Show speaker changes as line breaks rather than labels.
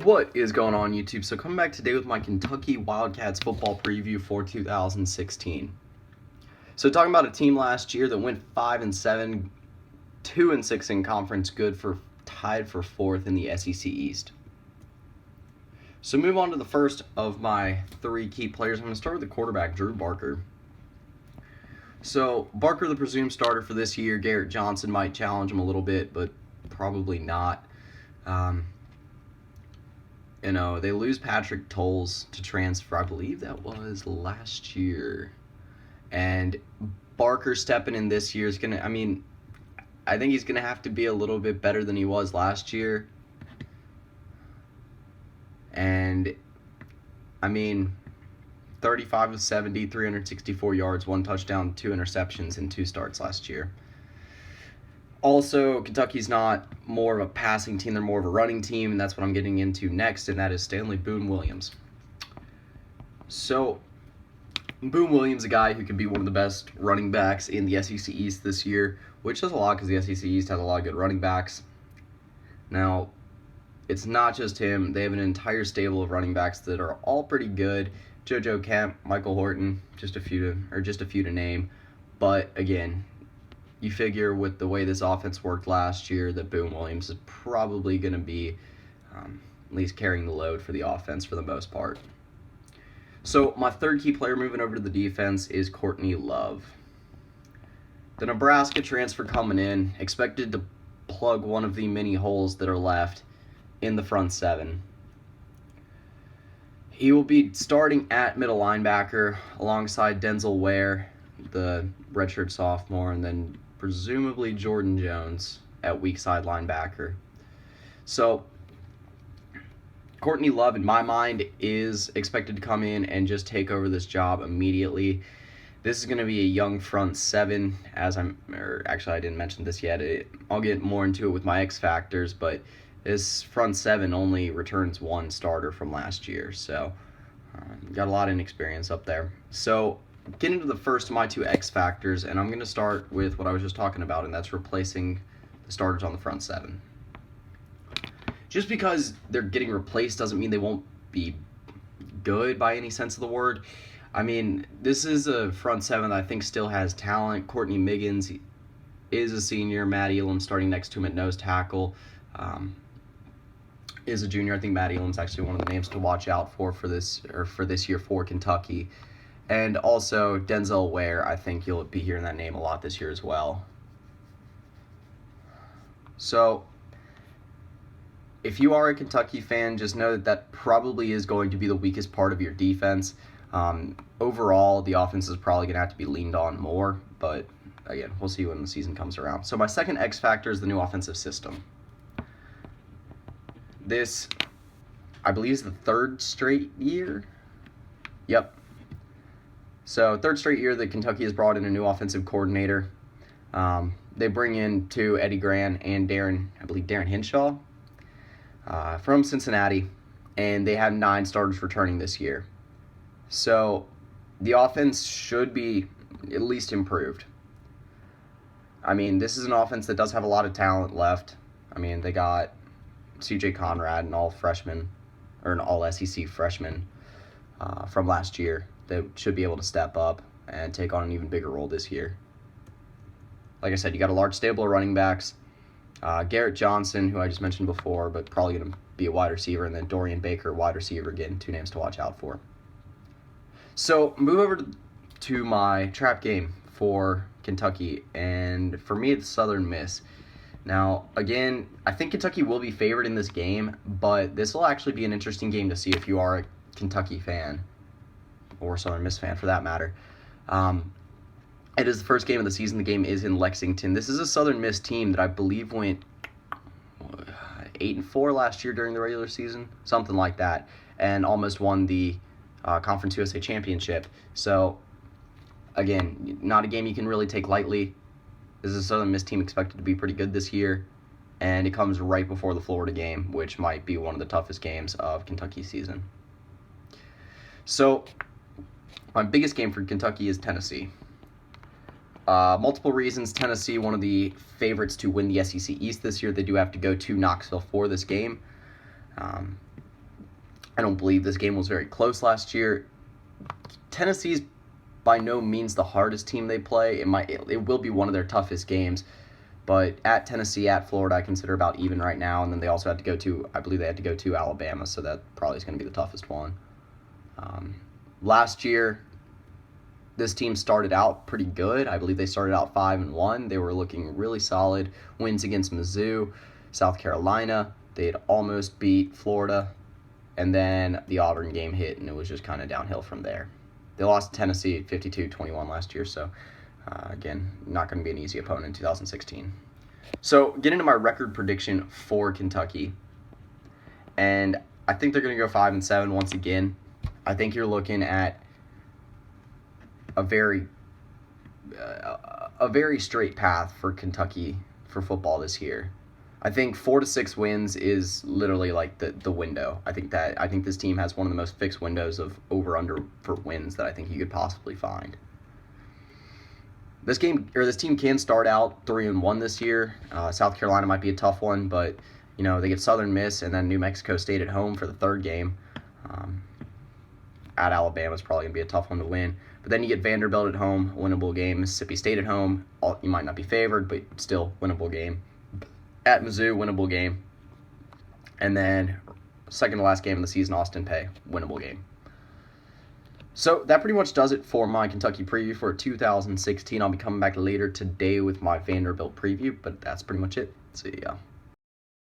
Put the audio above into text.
What is going on, YouTube? So coming back today with my Kentucky Wildcats football preview for 2016. So talking about a team last year that went 5-7, 2-6 in conference, tied for fourth in the SEC East. So move on to the first of my three key players. I'm going to start with the quarterback, Drew Barker. So Barker, the presumed starter for this year. Garrett Johnson might challenge him a little bit, but probably not. They lose Patrick Tolles to transfer. I believe that was last year. And Barker stepping in this year is going to, I think he's going to have to be a little bit better than he was last year. And, 35 of 70, 364 yards, 1 touchdown, 2 interceptions in 2 starts last year. Also, Kentucky's not more of a passing team, they're more of a running team, and that's what I'm getting into next, and that is Stanley Williams. So, Williams, a guy who could be one of the best running backs in the SEC East this year, which does a lot because the SEC East has a lot of good running backs. Now, it's not just him. They have an entire stable of running backs that are all pretty good. JoJo Kemp, Michael Horton, just a few to name. But again, you figure with the way this offense worked last year that Boone Williams is probably going to be at least carrying the load for the offense for the most part. So my third key player moving over to the defense is Courtney Love. The Nebraska transfer coming in, expected to plug one of the many holes that are left in the front seven. He will be starting at middle linebacker alongside Denzel Ware, the redshirt sophomore, and then presumably Jordan Jones at weak side linebacker. So Courtney Love, in my mind, is expected to come in and just take over this job immediately. This is going to be a young front seven, I didn't mention this yet. I'll get more into it with my X factors, but this front seven only returns one starter from last year, so got a lot of inexperience up there. So get into the first of my two X factors, and I'm going to start with what I was just talking about, and that's replacing the starters on the front seven. Just because they're getting replaced doesn't mean they won't be good by any sense of the word. This is a front seven that I think still has talent. Courtney Miggins is a senior. Matt Elam starting next to him at nose tackle is a junior. I think Matt Elam's actually one of the names to watch out for this year for Kentucky. And also Denzel Ware, I think you'll be hearing that name a lot this year as well. So if you are a Kentucky fan, just know that probably is going to be the weakest part of your defense. Overall, the offense is probably going to have to be leaned on more, but again, we'll see when the season comes around. So my second X factor is the new offensive system. This, I believe, is the third straight year. Yep. So third straight year that Kentucky has brought in a new offensive coordinator. They bring in Eddie Gran and Darren Hinshaw from Cincinnati, and they have 9 starters returning this year. So the offense should be at least improved. This is an offense that does have a lot of talent left. They got C.J. Conrad, an all SEC freshman from last year that should be able to step up and take on an even bigger role this year. Like I said, you got a large stable of running backs. Garrett Johnson, who I just mentioned before, but probably going to be a wide receiver, and then Dorian Baker, wide receiver, again, 2 names to watch out for. So move over to my trap game for Kentucky, and for me, it's Southern Miss. Now, again, I think Kentucky will be favored in this game, but this will actually be an interesting game to see if you are a Kentucky fan, or Southern Miss fan for that matter. It is the first game of the season. The game is in Lexington. This is a Southern Miss team that I believe went 8-4 last year during the regular season, something like that, and almost won the Conference USA Championship. So, again, not a game you can really take lightly. This is a Southern Miss team expected to be pretty good this year, and it comes right before the Florida game, which might be one of the toughest games of Kentucky's season. So, my biggest game for Kentucky is Tennessee. Multiple reasons. Tennessee, one of the favorites to win the SEC East this year. They do have to go to Knoxville for this game. I don't believe this game was very close last year. Tennessee's by no means the hardest team they play. It will be one of their toughest games, but at Tennessee, at Florida, I consider about even right now. And then they also had to go to, I believe they had to go to Alabama, so that probably is going to be the toughest one. Last year, this team started out pretty good. I believe they started out 5-1. They were looking really solid. Wins against Mizzou, South Carolina. They had almost beat Florida, and then the Auburn game hit, and it was just kind of downhill from there. They lost to Tennessee 52-21 last year, so again, not going to be an easy opponent in 2016. So, getting into my record prediction for Kentucky, and I think they're going to go 5-7 once again. I think you're looking at a very straight path for Kentucky for football this year. I think 4 to 6 wins is literally like the window. I think this team has one of the most fixed windows of over/under for wins that I think you could possibly find. This team can start out 3-1 this year. South Carolina might be a tough one, but they get Southern Miss and then New Mexico State at home for the third game. At Alabama is probably gonna be a tough one to win. But then you get Vanderbilt at home, winnable game. Mississippi State at home, you might not be favored, but still winnable game. At Mizzou, winnable game. And then second to last game of the season, Austin Peay, winnable game. So that pretty much does it for my Kentucky preview for 2016. I'll be coming back later today with my Vanderbilt preview, but that's pretty much it. See ya.